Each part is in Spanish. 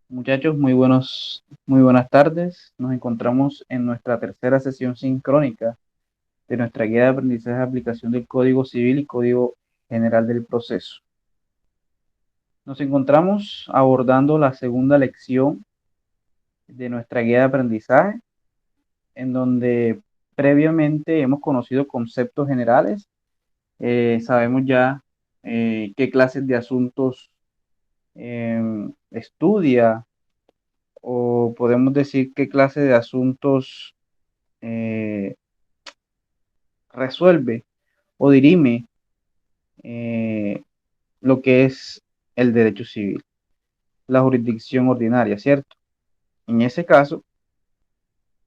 Muchachos, muy buenas tardes. Nos encontramos en nuestra tercera sesión sincrónica de nuestra guía de aprendizaje de aplicación del Código Civil y Código General del Proceso. Nos encontramos abordando la segunda lección de nuestra guía de aprendizaje, en donde previamente hemos conocido conceptos generales. Sabemos ya qué clases de asuntos estudia, o podemos decir qué clase de asuntos eh, resuelve o dirime eh, lo que es el derecho civil, la jurisdicción ordinaria, ¿cierto? En ese caso,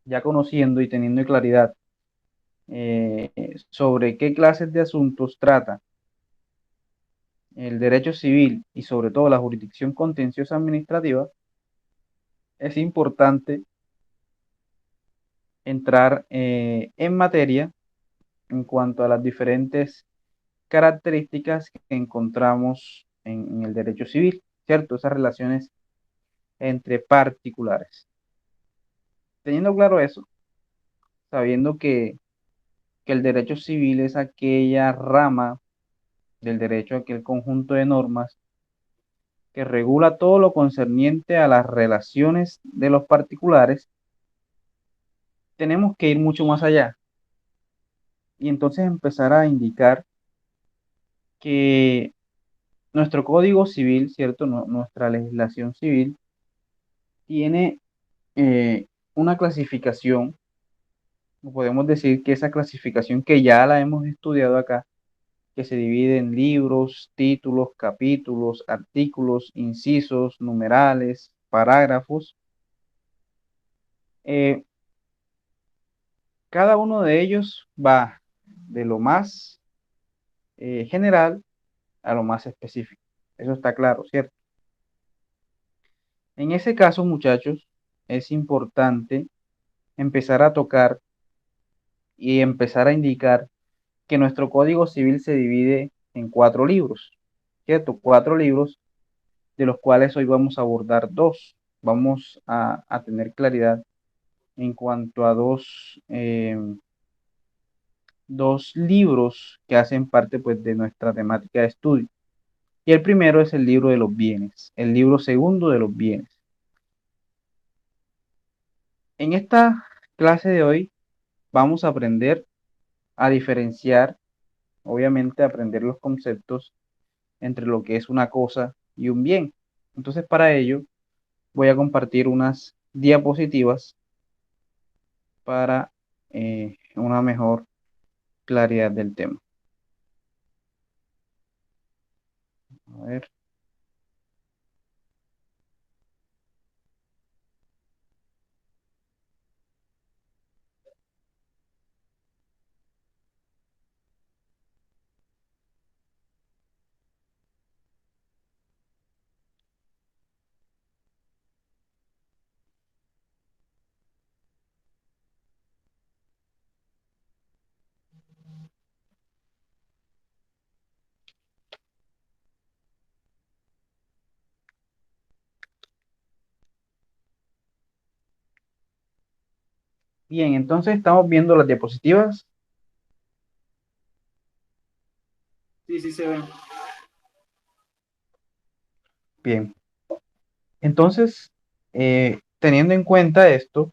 ya conociendo y teniendo claridad sobre qué clases de asuntos trata el derecho civil y sobre todo la jurisdicción contenciosa administrativa, es importante entrar en materia en cuanto a las diferentes características que encontramos en el derecho civil, ¿cierto? Esas relaciones entre particulares. Teniendo claro eso, sabiendo que el derecho civil es aquella rama del derecho, aquel conjunto de normas que regula todo lo concerniente a las relaciones de los particulares, tenemos que ir mucho más allá y entonces empezar a indicar que nuestro código civil, ¿cierto? Nuestra legislación civil tiene una clasificación. Podemos decir que esa clasificación que ya la hemos estudiado acá, que se divide en libros, títulos, capítulos, artículos, incisos, numerales, parágrafos. eh, Cada uno de ellos va de lo más general a lo más específico. Eso está claro, ¿cierto? En ese caso, muchachos, es importante empezar a tocar y empezar a indicar que nuestro Código Civil se divide en cuatro libros, ¿cierto? Cuatro libros de los cuales hoy vamos a abordar dos. Vamos a tener claridad en cuanto a dos libros que hacen parte pues, de nuestra temática de estudio. Y el primero es el libro de los bienes, el libro segundo de los bienes. En esta clase de hoy vamos a aprender a diferenciar, obviamente aprender los conceptos entre lo que es una cosa y un bien. Entonces para ello voy a compartir unas diapositivas para una mejor claridad del tema. A ver. Bien, entonces estamos viendo las diapositivas. Sí, sí se ve. Bien, entonces, teniendo en cuenta esto,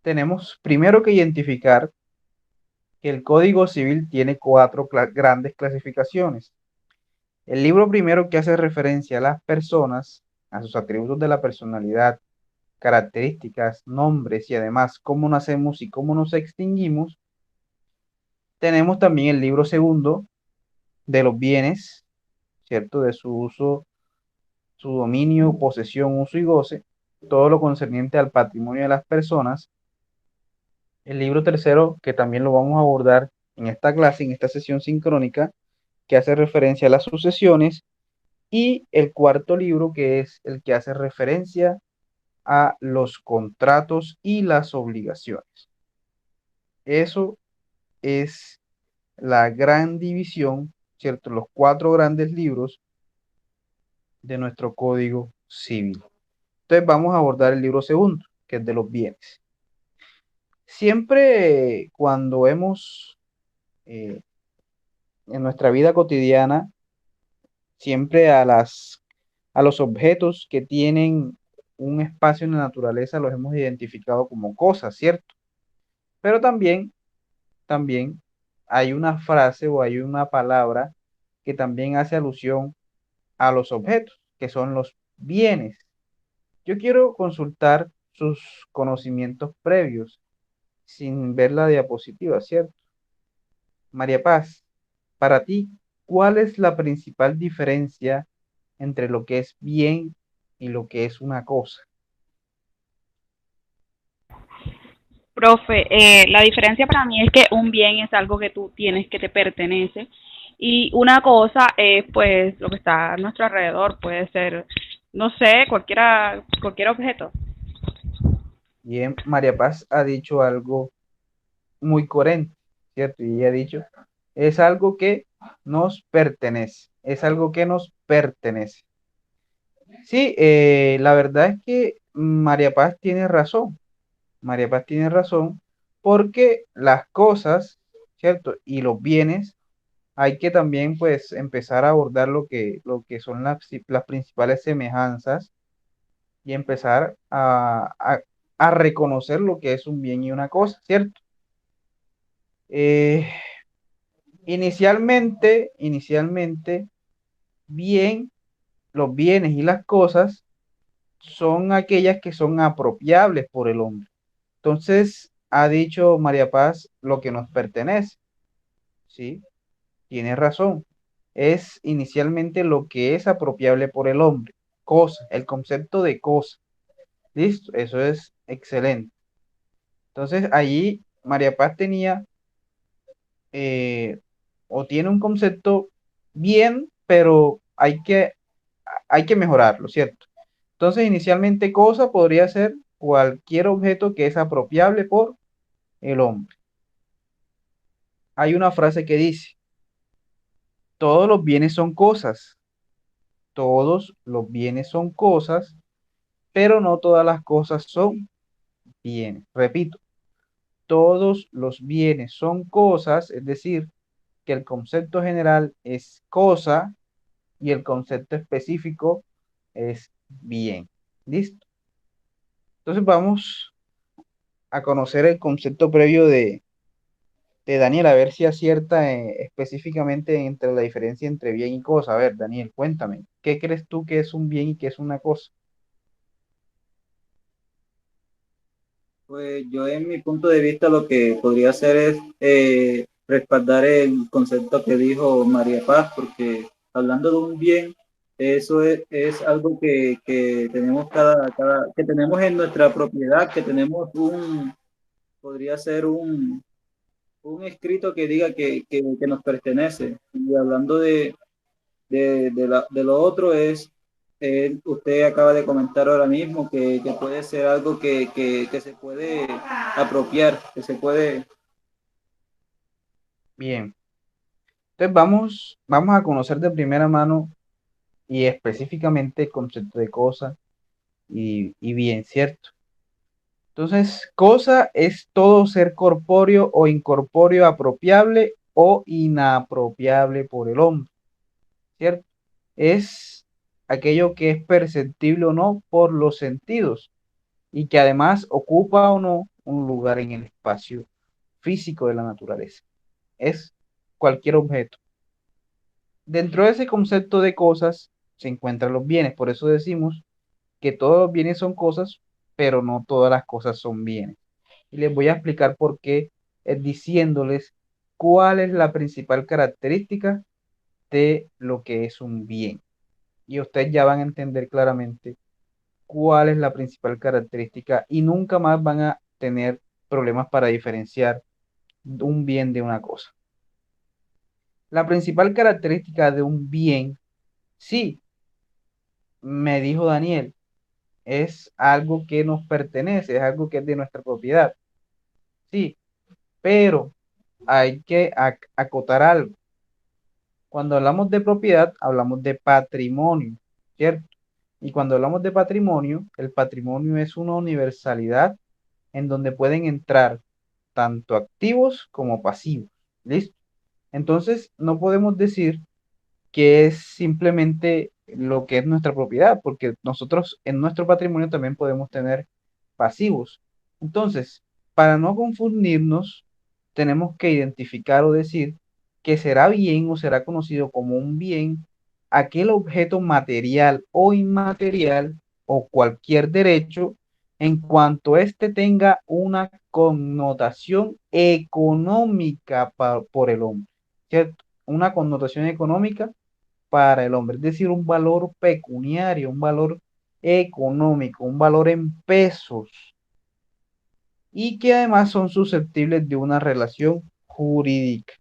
tenemos primero que identificar que el Código Civil tiene cuatro grandes clasificaciones. El libro primero que hace referencia a las personas, a sus atributos de la personalidad, características, nombres y además cómo nacemos y cómo nos extinguimos. Tenemos también el libro segundo de los bienes, ¿cierto? De su uso, su dominio, posesión, uso y goce, todo lo concerniente al patrimonio de las personas. El libro tercero, que también lo vamos a abordar en esta clase, en esta sesión sincrónica, que hace referencia a las sucesiones. Y el cuarto libro, que es el que hace referencia a los contratos y las obligaciones. Eso es la gran división, ¿cierto? Los cuatro grandes libros de nuestro Código civil. Entonces vamos a abordar el libro segundo, que es de los bienes. Siempre cuando hemos eh, en nuestra vida cotidiana, siempre a los objetos que tienen un espacio en la naturaleza los hemos identificado como cosas, ¿cierto? Pero también hay una frase o hay una palabra que también hace alusión a los objetos, que son los bienes. Yo quiero consultar sus conocimientos previos sin ver la diapositiva, ¿cierto? María Paz, para ti, ¿cuál es la principal diferencia entre lo que es bien y lo que es una cosa? Profe, la diferencia para mí es que un bien es algo que tú tienes, que te pertenece, y una cosa es pues lo que está a nuestro alrededor, puede ser, no sé, cualquier objeto. Bien, María Paz ha dicho algo muy coherente, ¿cierto? Y ella ha dicho, es algo que nos pertenece, es algo que nos pertenece. Sí, la verdad es que María Paz tiene razón. María Paz tiene razón porque las cosas, ¿cierto? Y los bienes, hay que también pues empezar a abordar lo que son las principales semejanzas y empezar a reconocer lo que es un bien y una cosa, ¿cierto? Eh, inicialmente, bien, los bienes y las cosas son aquellas que son apropiables por el hombre. Entonces, ha dicho María Paz lo que nos pertenece, ¿sí? Tiene razón. Es inicialmente lo que es apropiable por el hombre, cosa, el concepto de cosa. Listo, eso es excelente. Entonces, allí María Paz tenía o tiene un concepto bien, pero hay que mejorarlo, ¿cierto? Entonces, inicialmente cosa podría ser cualquier objeto que es apropiable por el hombre. Hay una frase que dice, todos los bienes son cosas, todos los bienes son cosas, pero no todas las cosas son bienes. Repito, todos los bienes son cosas, es decir, que el concepto general es cosa y el concepto específico es bien. ¿Listo? Entonces vamos a conocer el concepto previo de Daniel, a ver si acierta específicamente entre la diferencia entre bien y cosa. A ver, Daniel, cuéntame, ¿qué crees tú que es un bien y qué es una cosa? Pues yo en mi punto de vista lo que podría hacer es respaldar el concepto que dijo María Paz, porque hablando de un bien, eso es algo que tenemos que tenemos en nuestra propiedad, que tenemos podría ser un escrito que diga que nos pertenece. Y hablando de lo otro es, usted acaba de comentar ahora mismo que puede ser algo que se puede apropiar, que se puede. Bien, entonces vamos a conocer de primera mano y específicamente el concepto de cosa y bien, ¿cierto? Entonces, cosa es todo ser corpóreo o incorpóreo apropiable o inapropiable por el hombre, ¿cierto? Es aquello que es perceptible o no por los sentidos y que además ocupa o no un lugar en el espacio físico de la naturaleza. Es cualquier objeto. Dentro de ese concepto de cosas se encuentran los bienes, por eso decimos que todos los bienes son cosas, pero no todas las cosas son bienes. Y les voy a explicar por qué, diciéndoles cuál es la principal característica de lo que es un bien. Y ustedes ya van a entender claramente cuál es la principal característica y nunca más van a tener problemas para diferenciar un bien de una cosa. La principal característica de un bien, sí, me dijo Daniel, es algo que nos pertenece, es algo que es de nuestra propiedad, sí, pero hay que acotar algo. Cuando hablamos de propiedad, hablamos de patrimonio, ¿cierto? Y cuando hablamos de patrimonio, el patrimonio es una universalidad en donde pueden entrar tanto activos como pasivos. ¿Listo? Entonces, no podemos decir que es simplemente lo que es nuestra propiedad, porque nosotros en nuestro patrimonio también podemos tener pasivos. Entonces, para no confundirnos, tenemos que identificar o decir que será bien o será conocido como un bien aquel objeto material o inmaterial o cualquier derecho en cuanto éste tenga una connotación económica por el hombre, ¿cierto? Una connotación económica para el hombre, es decir, un valor pecuniario, un valor económico, un valor en pesos, y que además son susceptibles de una relación jurídica.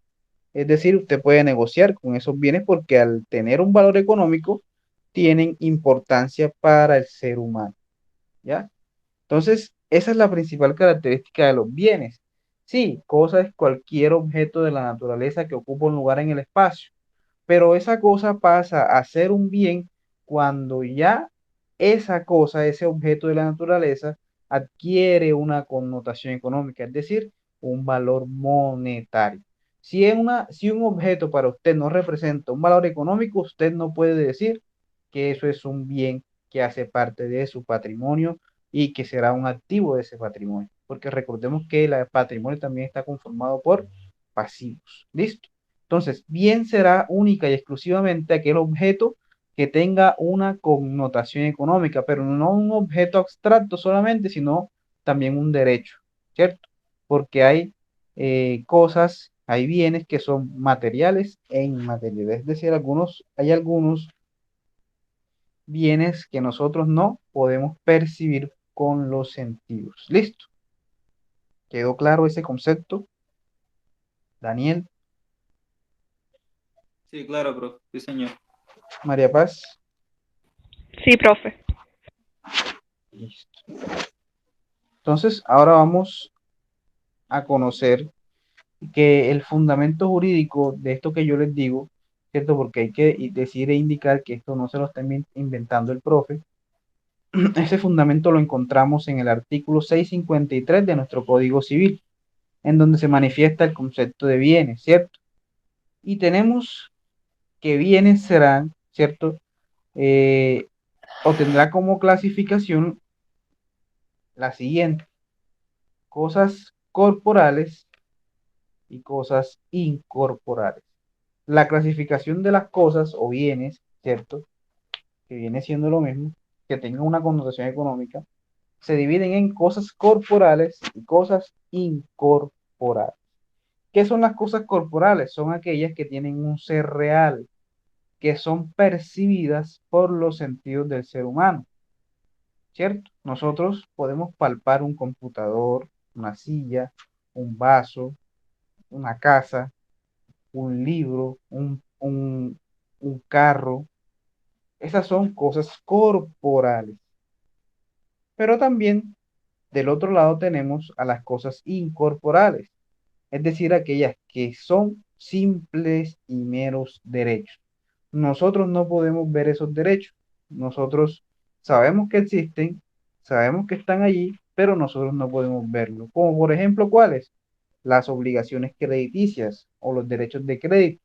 Es decir, usted puede negociar con esos bienes porque al tener un valor económico, tienen importancia para el ser humano, ¿ya? Entonces, esa es la principal característica de los bienes. Sí, cosa es cualquier objeto de la naturaleza que ocupa un lugar en el espacio, pero esa cosa pasa a ser un bien cuando ya esa cosa, ese objeto de la naturaleza, adquiere una connotación económica, es decir, un valor monetario. Si un objeto para usted no representa un valor económico, usted no puede decir que eso es un bien que hace parte de su patrimonio y que será un activo de ese patrimonio, porque recordemos que el patrimonio también está conformado por pasivos. ¿Listo? Entonces, bien será única y exclusivamente aquel objeto que tenga una connotación económica, pero no un objeto abstracto solamente, sino también un derecho, ¿cierto? Porque hay cosas, hay bienes que son materiales e inmateriales, es decir, hay algunos bienes que nosotros no podemos percibir con los sentidos. ¿Listo? ¿Quedó claro ese concepto, Daniel? Sí, claro, profe. Sí, señor. María Paz. Sí, profe. Listo. Entonces, ahora vamos a conocer que el fundamento jurídico de esto que yo les digo, ¿cierto? Porque hay que decir e indicar que esto no se lo está inventando el profe. Ese fundamento lo encontramos en el artículo 653 de nuestro Código Civil, en donde se manifiesta el concepto de bienes, ¿cierto? Y tenemos que bienes serán, ¿cierto? O tendrá como clasificación la siguiente: cosas corporales y cosas incorporales. La clasificación de las cosas o bienes, ¿cierto? Que viene siendo lo mismo, que tengan una connotación económica, se dividen en cosas corporales y cosas incorporales. ¿Qué son las cosas corporales? Son aquellas que tienen un ser real, que son percibidas por los sentidos del ser humano, ¿cierto? Nosotros podemos palpar un computador, una silla, un vaso, una casa, un libro, un carro. Esas son cosas corporales. Pero también del otro lado tenemos a las cosas incorporales, es decir, aquellas que son simples y meros derechos. Nosotros no podemos ver esos derechos. Nosotros sabemos que existen, sabemos que están allí, pero nosotros no podemos verlo. Como por ejemplo, ¿cuáles? Las obligaciones crediticias o los derechos de crédito,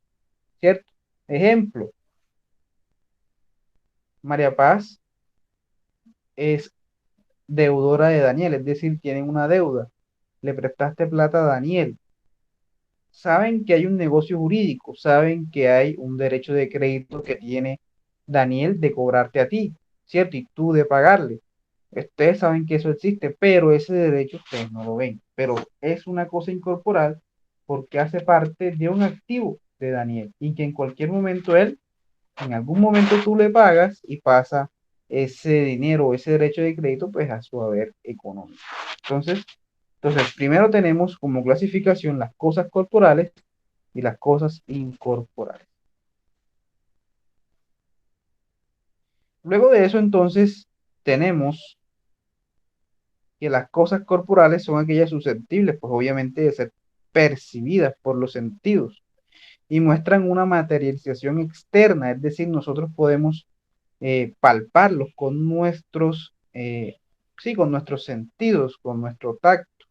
¿cierto? Ejemplo, María Paz es deudora de Daniel, es decir, tienen una deuda. Le prestaste plata a Daniel. Saben que hay un negocio jurídico, saben que hay un derecho de crédito que tiene Daniel de cobrarte a ti, ¿cierto? Y tú de pagarle. Ustedes saben que eso existe, pero ese derecho ustedes no lo ven. Pero es una cosa incorporal porque hace parte de un activo de Daniel y que en cualquier momento él, en algún momento tú le pagas y pasa ese dinero, ese derecho de crédito, pues a su haber económico. Entonces, primero tenemos como clasificación las cosas corporales y las cosas incorporales. Luego de eso, entonces, tenemos que las cosas corporales son aquellas susceptibles, pues obviamente, de ser percibidas por los sentidos y muestran una materialización externa, es decir, nosotros podemos palparlos con sí, con nuestros sentidos, con nuestro tacto.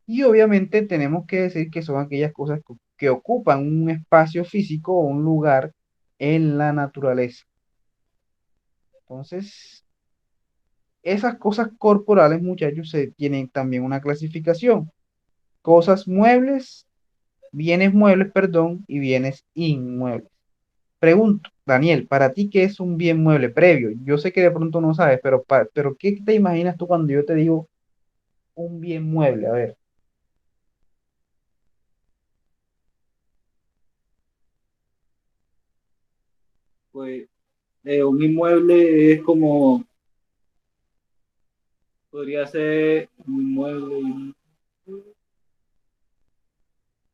Y obviamente tenemos que decir que son aquellas cosas que ocupan un espacio físico o un lugar en la naturaleza. Entonces, esas cosas corporales, muchachos, se tienen también una clasificación. Cosas muebles, bienes muebles, perdón, y bienes inmuebles. Pregunto, Daniel, ¿para ti qué es un bien mueble previo? Yo sé que de pronto no sabes, pero ¿qué te imaginas tú cuando yo te digo un bien mueble? A ver, Pues un inmueble es como, podría ser un inmueble,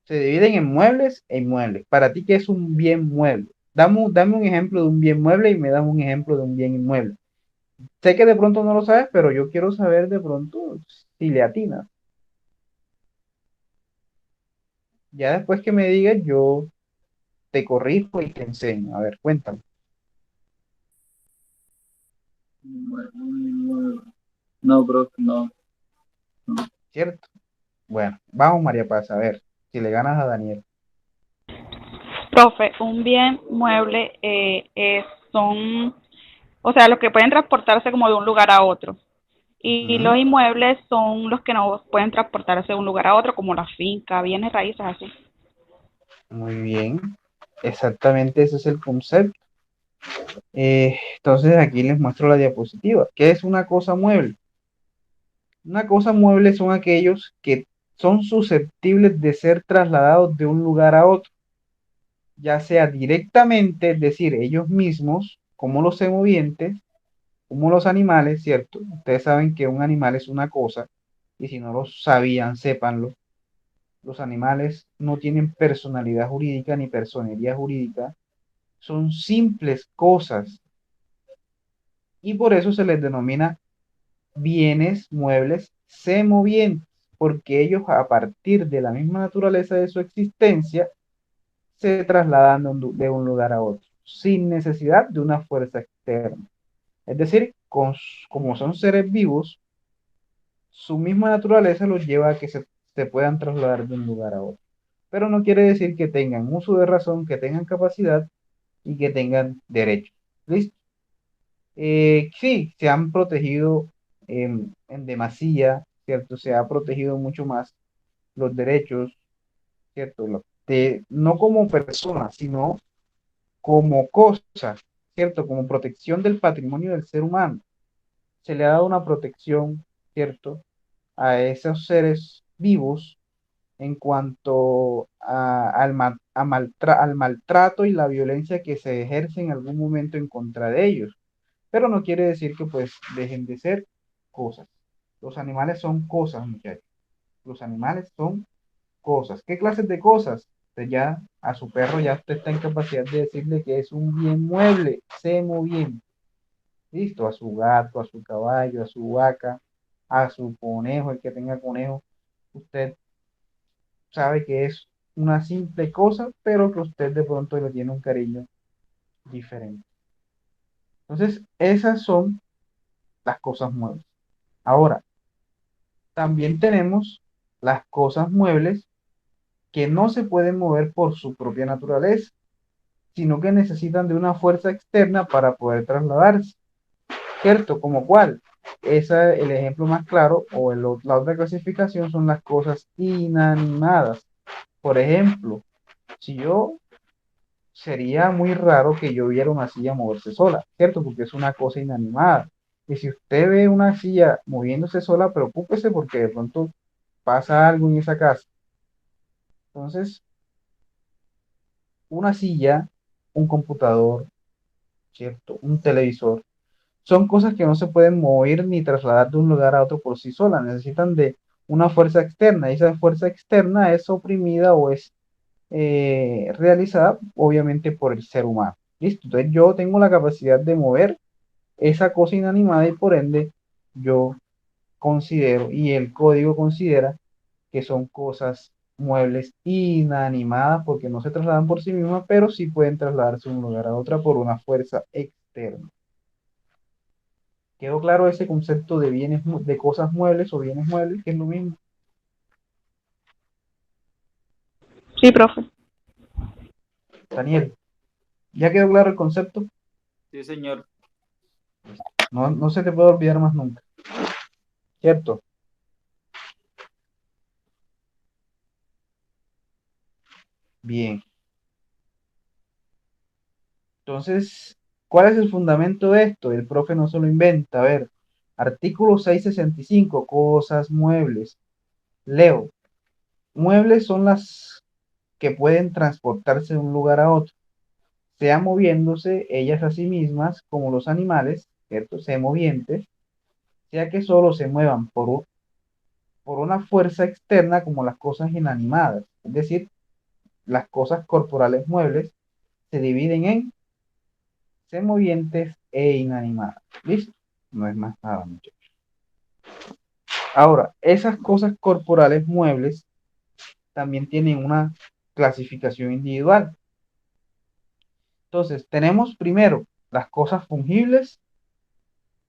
se dividen en muebles e inmuebles. ¿Para ti qué es un bien mueble? Dame un ejemplo de un bien mueble y me das un ejemplo de un bien inmueble. Sé que de pronto no lo sabes, pero yo quiero saber de pronto si le atinas. Ya después que me digas, yo te corrijo y te enseño. A ver, cuéntame, un inmueble. No, bro, no. No. ¿cierto? Bueno, vamos, María Paz, a ver si le ganas a Daniel. Profe, un bien mueble son, o sea, los que pueden transportarse como de un lugar a otro. Y Ujú, los inmuebles son los que no pueden transportarse de un lugar a otro, como la finca, bienes raíces, así. muy bien, exactamente ese es el concepto. Entonces aquí les muestro la diapositiva. ¿Qué es una cosa mueble? Una cosa mueble son aquellos que son susceptibles de ser trasladados de un lugar a otro, ya sea directamente, es decir, ellos mismos, como los semovientes, como los animales, ¿cierto? Ustedes saben que un animal es una cosa, y si no lo sabían, sépanlo. Los animales no tienen personalidad jurídica ni personería jurídica, son simples cosas, y por eso se les denomina bienes muebles semovientes, porque ellos a partir de la misma naturaleza de su existencia se trasladan de un lugar a otro, sin necesidad de una fuerza externa. Es decir, como son seres vivos, su misma naturaleza los lleva a que se puedan trasladar de un lugar a otro. Pero no quiere decir que tengan uso de razón, que tengan capacidad y que tengan derechos. ¿Listo? Sí, se han protegido en demasía, ¿cierto? Se ha protegido mucho más los derechos, ¿cierto? No como personas, sino como cosa, ¿cierto? Como protección del patrimonio del ser humano. Se le ha dado una protección, ¿cierto? A esos seres vivos en cuanto al maltrato y la violencia que se ejerce en algún momento en contra de ellos. Pero no quiere decir que pues dejen de ser cosas. Los animales son cosas, muchachos. Los animales son cosas. ¿Qué clases de cosas? Usted ya a su perro ya usted está en capacidad de decirle que es un bien mueble, bien. Listo, a su gato, a su caballo, a su vaca, a su conejo, el que tenga conejo, usted sabe que es una simple cosa, pero que usted de pronto le tiene un cariño diferente. Entonces, esas son las cosas muebles. Ahora, también tenemos las cosas muebles que no se pueden mover por su propia naturaleza, sino que necesitan de una fuerza externa para poder trasladarse, ¿cierto? ¿Como cuál? El ejemplo más claro la otra clasificación son las cosas inanimadas. Por ejemplo, si yo sería muy raro que yo viera una silla moverse sola, ¿cierto? Porque es una cosa inanimada. Y si usted ve una silla moviéndose sola, preocúpese porque de pronto pasa algo en esa casa. Entonces, una silla, un computador, ¿cierto? Un televisor, son cosas que no se pueden mover ni trasladar de un lugar a otro por sí solas, necesitan de una fuerza externa y esa fuerza externa es oprimida o es realizada obviamente por el ser humano. ¿Listo? Entonces yo tengo la capacidad de mover esa cosa inanimada y por ende yo considero y el código considera que son cosas muebles inanimadas porque no se trasladan por sí mismas, pero sí pueden trasladarse de un lugar a otro por una fuerza externa. externo. ¿Quedó claro ese concepto de bienes, de cosas muebles o bienes muebles, que es lo mismo? Sí, profe. Daniel, ¿ya quedó claro el concepto? Sí, señor. No, no se te puede olvidar más nunca, ¿cierto? Bien. Entonces, ¿cuál es el fundamento de esto? El profe no se lo inventa. A ver, artículo 665, cosas muebles. Leo, muebles son las que pueden transportarse de un lugar a otro, sea moviéndose ellas a sí mismas, como los animales, ¿cierto? Semovientes, sea que solo se muevan por una fuerza externa, como las cosas inanimadas. Es decir, las cosas corporales muebles se dividen en semovientes e inanimadas. ¿Listo? No es más nada, muchachos. Ahora, esas cosas corporales muebles también tienen una clasificación individual. Entonces, tenemos primero las cosas fungibles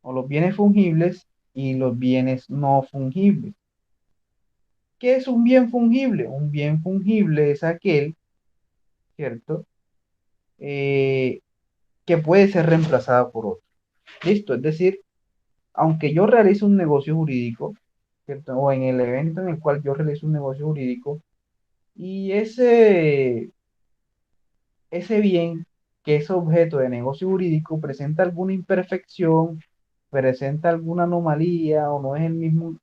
o los bienes fungibles y los bienes no fungibles. ¿Qué es un bien fungible? Un bien fungible es aquel, ¿cierto? Eh, que puede ser reemplazado por otro. ¿Listo? Es decir, aunque yo realice un negocio jurídico, ¿cierto? O en el evento en el cual yo realizo un negocio jurídico, y ese bien que es objeto de negocio jurídico presenta alguna imperfección, presenta alguna anomalía, o no es el mismo,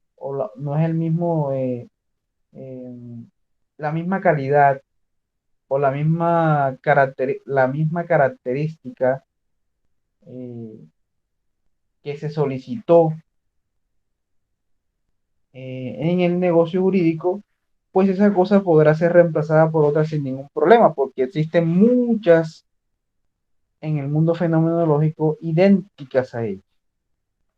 no es el mismo, eh, la misma calidad, o la misma característica eh, que se solicitó en el negocio jurídico, pues esa cosa podrá ser reemplazada por otra sin ningún problema, porque existen muchas en el mundo fenomenológico idénticas a ella.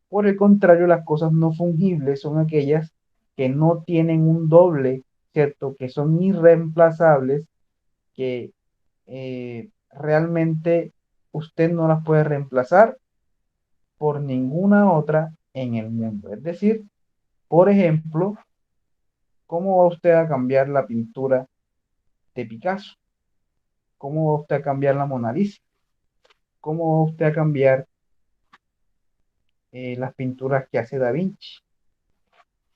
Por el contrario, las cosas no fungibles son aquellas que no tienen un doble, ¿cierto? Que son irreemplazables, que realmente usted no las puede reemplazar por ninguna otra en el mundo. Es decir, por ejemplo, ¿cómo va usted a cambiar la pintura de Picasso? ¿Cómo va usted a cambiar la Mona Lisa? ¿Cómo va usted a cambiar las pinturas que hace Da Vinci?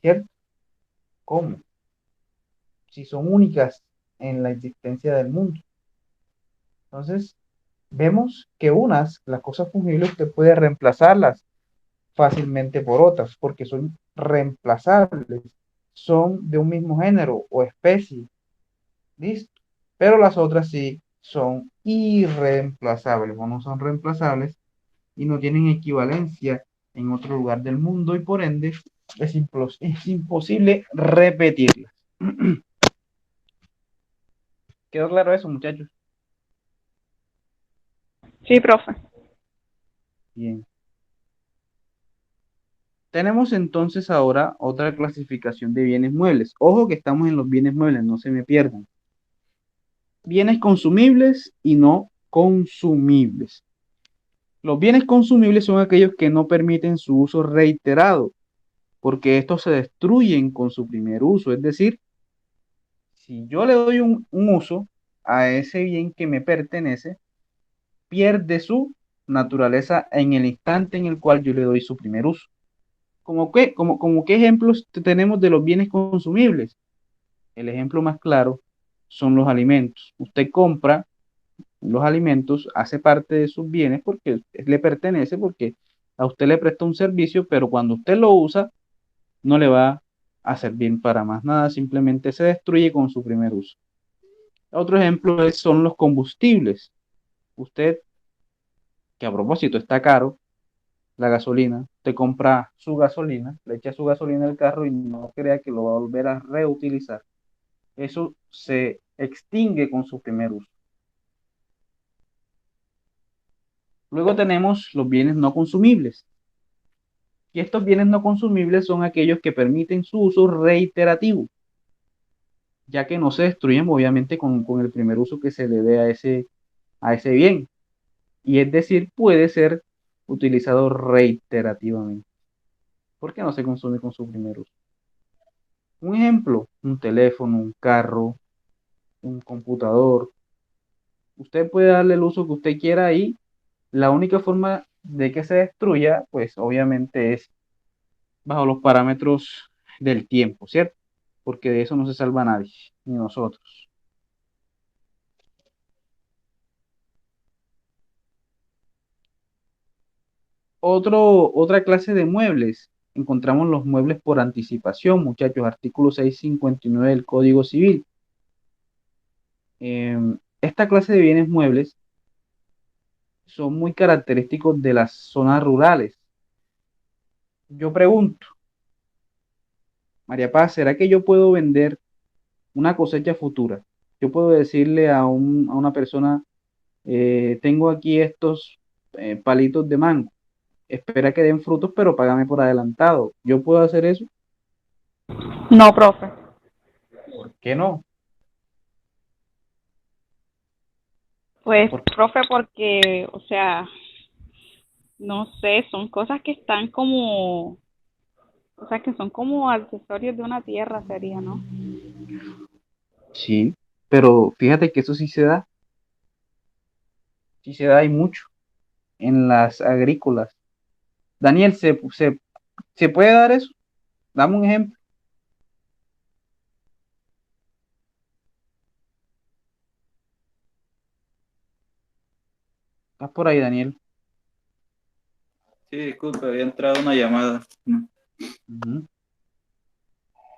¿Cierto? ¿Cómo? Si son únicas en la existencia del mundo. Entonces, vemos que las cosas fungibles, usted puede reemplazarlas fácilmente por otras, porque son reemplazables, son de un mismo género o especie, ¿listo? Pero las otras sí son irreemplazables o no son reemplazables y no tienen equivalencia en otro lugar del mundo y por ende es imposible repetirlas. ¿Quedó claro eso, muchachos? Sí, profe. Bien. Tenemos entonces ahora otra clasificación de bienes muebles. Ojo que estamos en los bienes muebles, no se me pierdan. Bienes consumibles y no consumibles. Los bienes consumibles son aquellos que no permiten su uso reiterado, porque estos se destruyen con su primer uso. Es decir, si yo le doy un uso a ese bien que me pertenece, pierde su naturaleza en el instante en el cual yo le doy su primer uso. Como qué ejemplos tenemos de los bienes consumibles? El ejemplo más claro son los alimentos. Usted compra los alimentos, hace parte de sus bienes porque le pertenece, porque a usted le presta un servicio, pero cuando usted lo usa, no le va a servir para más nada, simplemente se destruye con su primer uso. Otro ejemplo son los combustibles. Usted, que a propósito está caro, la gasolina, te compra su gasolina, le echa su gasolina al carro y no crea que lo va a volver a reutilizar. Eso se extingue con su primer uso. Luego tenemos los bienes no consumibles. Y estos bienes no consumibles son aquellos que permiten su uso reiterativo, ya que no se destruyen obviamente con el primer uso que se le dé a ese bien. y es decir, puede ser utilizado reiterativamente, porque no se consume con su primer uso. Un ejemplo, un teléfono, un carro, un computador. Usted puede darle el uso que usted quiera y la única forma de que se destruya, pues obviamente es bajo los parámetros del tiempo, ¿cierto? Porque de eso no se salva nadie, ni nosotros. Otra clase de muebles. Encontramos los muebles por anticipación, muchachos, artículo 659 del Código Civil. Esta clase de bienes muebles son muy característicos de las zonas rurales. Yo pregunto, María Paz, ¿será que yo puedo vender una cosecha futura? Yo puedo decirle a una persona, tengo aquí estos palitos de mango, espera que den frutos, pero págame por adelantado. ¿Yo puedo hacer eso? No, profe. ¿Por qué no? Pues, Por- profe, porque, o sea, no sé, son cosas que están como, o sea, que son como accesorios de una tierra, sería, ¿no? sí, pero fíjate que eso sí se da y mucho en las agrícolas. Daniel, ¿se puede dar eso? Dame un ejemplo. Estás por ahí, Daniel. Sí, disculpe, había entrado una llamada. Ujú.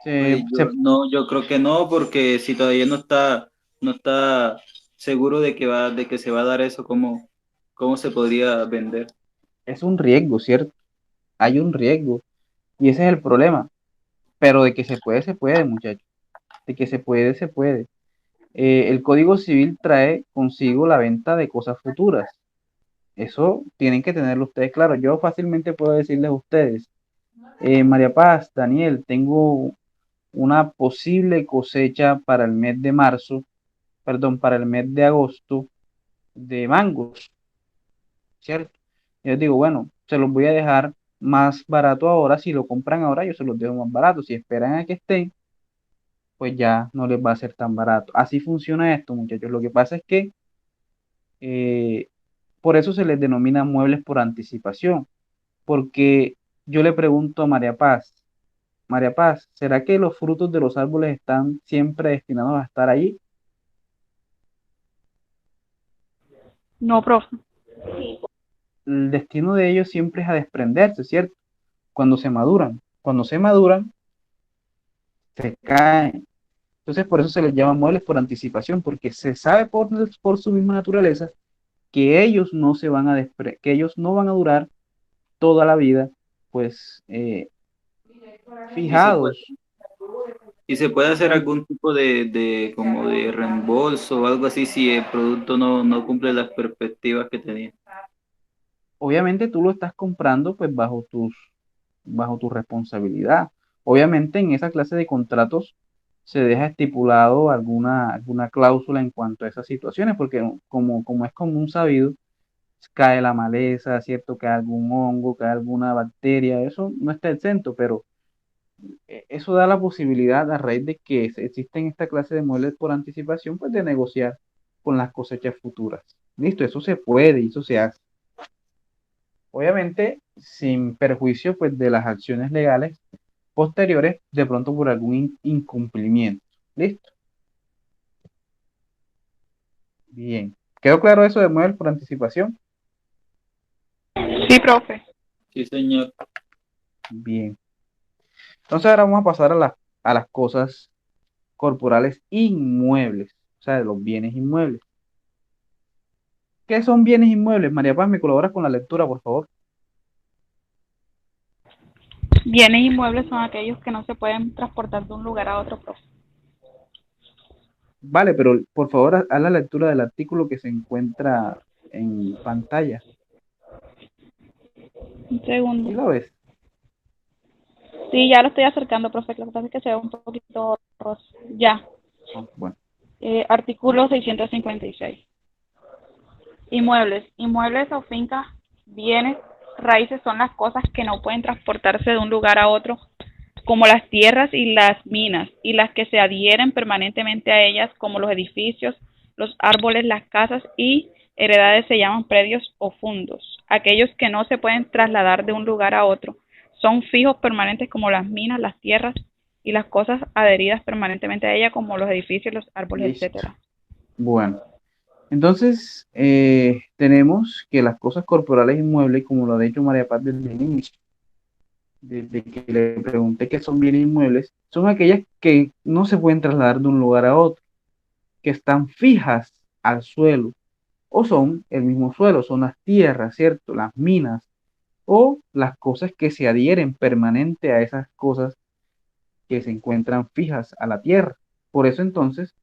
Pues yo creo que no, porque si todavía no está seguro de que se va a dar eso, cómo se podría vender? Es un riesgo, ¿cierto? Hay un riesgo. Y ese es el problema. Pero de que se puede, muchachos. De que se puede. El Código Civil trae consigo la venta de cosas futuras. Eso tienen que tenerlo ustedes claro. Yo fácilmente puedo decirles a ustedes, María Paz, Daniel, tengo una posible cosecha para el mes de marzo, perdón, para el mes de agosto de mangos, ¿cierto? Yo digo, bueno, se los voy a dejar más barato ahora. Si lo compran ahora, yo se los dejo más barato. Si esperan a que estén, pues ya no les va a ser tan barato. Así funciona esto, muchachos. Lo que pasa es que eh, por eso se les denomina muebles por anticipación, porque yo le pregunto a María Paz, ¿será que los frutos de los árboles están siempre destinados a estar allí? No, profe. El destino de ellos siempre es a desprenderse, ¿cierto? Cuando se maduran. Cuando se maduran, se caen. Entonces, por eso se les llama muebles por anticipación, porque se sabe por su misma naturaleza que ellos no se van a que ellos no van a durar toda la vida, pues Y se puede, fijados. y se puede hacer algún tipo como de reembolso o algo así si el producto no cumple las perspectivas que tenía. Obviamente tú lo estás comprando pues bajo tu responsabilidad. Obviamente en esa clase de contratos se deja estipulado alguna cláusula en cuanto a esas situaciones, porque como es común sabido, cae la maleza, ¿cierto? Cae algún hongo, cae alguna bacteria, eso no está exento, pero eso da la posibilidad a raíz de que existen esta clase de muebles por anticipación, pues de negociar con las cosechas futuras. Listo, eso se puede y eso se hace. Obviamente, sin perjuicio pues de las acciones legales posteriores, de pronto por algún incumplimiento. ¿Listo? Bien. ¿Quedó claro eso de muebles por anticipación? Sí, profe. Sí, señor. Bien. Entonces ahora vamos a pasar a las cosas corporales inmuebles, o sea, de los bienes inmuebles. ¿Qué son bienes inmuebles? María Paz, ¿me colaboras con la lectura, por favor? Bienes inmuebles son aquellos que no se pueden transportar de un lugar a otro, profe. Vale, pero por favor haz la lectura del artículo que se encuentra en pantalla. Un segundo. ¿Sí lo ves? Sí, ya lo estoy acercando, profe. Lo que pasa es que se ve un poquito rosa. Ya. Ah, bueno, Artículo 656. Inmuebles. Inmuebles o fincas, bienes, raíces son las cosas que no pueden transportarse de un lugar a otro, como las tierras y las minas, y las que se adhieren permanentemente a ellas, como los edificios, los árboles, las casas y heredades se llaman predios o fundos. Aquellos que no se pueden trasladar de un lugar a otro son fijos permanentes como las minas, las tierras y las cosas adheridas permanentemente a ellas, como los edificios, los árboles, Listo. etcétera. Bueno, entonces tenemos que las cosas corporales inmuebles, como lo ha dicho María Paz desde el inicio, desde que le pregunté qué son bienes inmuebles, son aquellas que no se pueden trasladar de un lugar a otro, que están fijas al suelo, o son el mismo suelo, son las tierras, ¿cierto? Las minas, o las cosas que se adhieren permanente a esas cosas que se encuentran fijas a la tierra. Por eso entonces,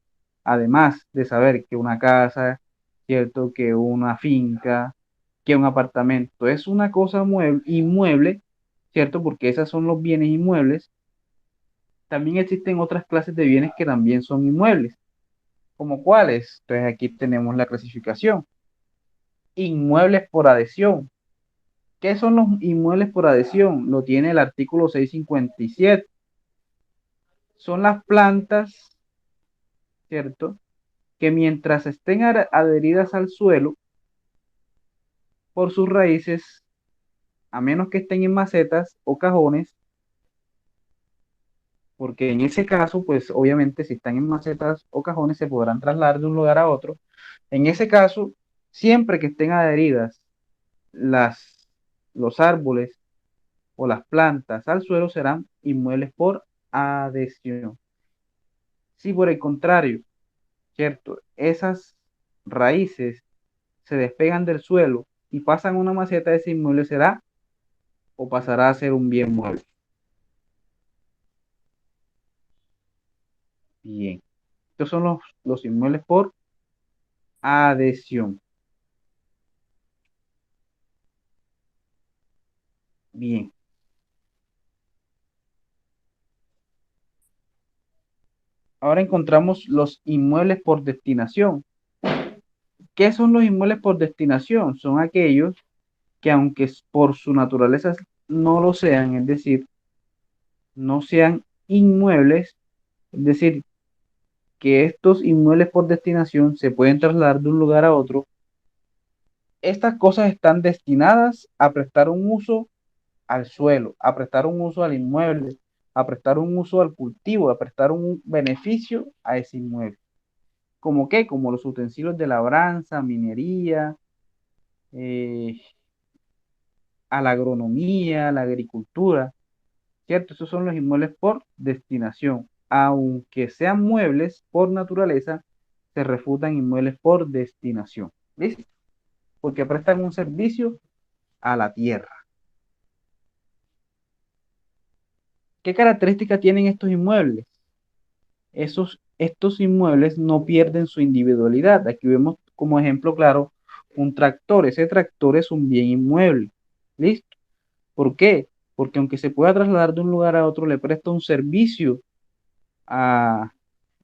además de saber que una casa, ¿cierto? Que una finca, que un apartamento es una cosa inmueble, ¿cierto? Porque esos son los bienes inmuebles. También existen otras clases de bienes que también son inmuebles. ¿Como cuáles? Entonces aquí tenemos la clasificación. Inmuebles por adhesión. ¿Qué son los inmuebles por adhesión? Lo tiene el artículo 657. Son las plantas, ¿cierto? Que mientras estén adheridas al suelo por sus raíces, a menos que estén en macetas o cajones, porque en ese caso, pues obviamente si están en macetas o cajones se podrán trasladar de un lugar a otro. En ese caso, siempre que estén adheridas las, los árboles o las plantas al suelo serán inmuebles por adhesión. Si por el contrario, ¿cierto? Esas raíces se despegan del suelo y pasan a una maceta, ese inmueble será o pasará a ser un bien mueble. Bien. Estos son los inmuebles por adhesión. Bien. Ahora encontramos los inmuebles por destinación. ¿Qué son los inmuebles por destinación? Son aquellos que aunque por su naturaleza no lo sean, es decir, no sean inmuebles, es decir, que estos inmuebles por destinación se pueden trasladar de un lugar a otro. Estas cosas están destinadas a prestar un uso al suelo, a prestar un uso al inmueble, a prestar un uso al cultivo, a prestar un beneficio a ese inmueble. ¿Como qué? Como los utensilios de labranza, minería, eh, a la agronomía, a la agricultura, ¿cierto? Esos son los inmuebles por destinación. Aunque sean muebles por naturaleza, se refutan inmuebles por destinación. ¿Listo? Porque prestan un servicio a la tierra. ¿Qué características tienen estos inmuebles? Estos inmuebles no pierden su individualidad. Aquí vemos como ejemplo claro un tractor. Ese tractor es un bien inmueble. ¿Listo? ¿Por qué? Porque aunque se pueda trasladar de un lugar a otro, le presta un servicio a,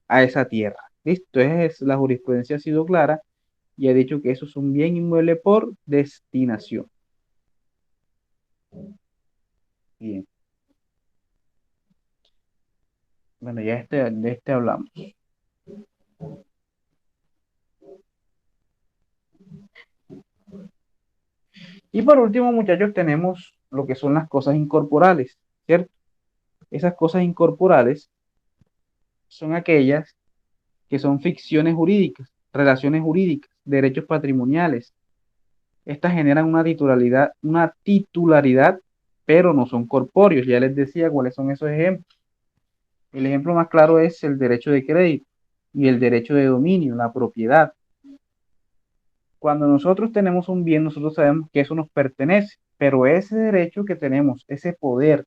a esa tierra. ¿Listo? Entonces la jurisprudencia ha sido clara y ha dicho que eso es un bien inmueble por destinación. Bien. Bueno, ya de este hablamos. Y por último, muchachos, tenemos lo que son las cosas incorporales, ¿cierto? Esas cosas incorporales son aquellas que son ficciones jurídicas, relaciones jurídicas, derechos patrimoniales. Estas generan una titularidad, pero no son corpóreos. Ya les decía cuáles son esos ejemplos. El ejemplo más claro es el derecho de crédito y el derecho de dominio, la propiedad. Cuando nosotros tenemos un bien, nosotros sabemos que eso nos pertenece, pero ese derecho que tenemos, ese poder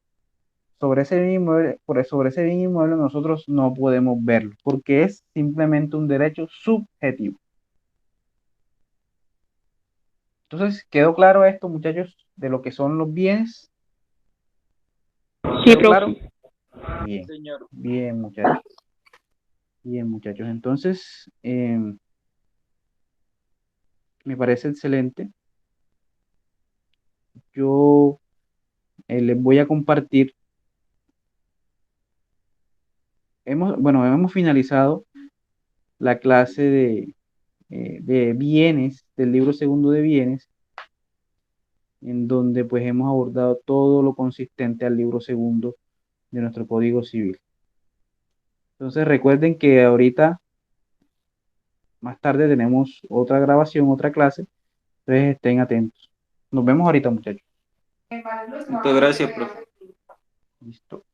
sobre ese bien inmueble, sobre ese bien inmueble, nosotros no podemos verlo, porque es simplemente un derecho subjetivo. Entonces, ¿quedó claro esto, muchachos, de lo que son los bienes? Sí, ¿Quedó claro? profe. Bien, Señor. bien, muchachos. Bien, muchachos. Entonces, me parece excelente. Yo les voy a compartir. Hemos finalizado la clase de bienes, del libro segundo de bienes, en donde pues hemos abordado todo lo consistente al libro segundo de nuestro Código Civil. Entonces recuerden que ahorita, más tarde, tenemos otra grabación, otra clase, entonces estén atentos. Nos vemos ahorita, muchachos. Muchas gracias, profe. Listo.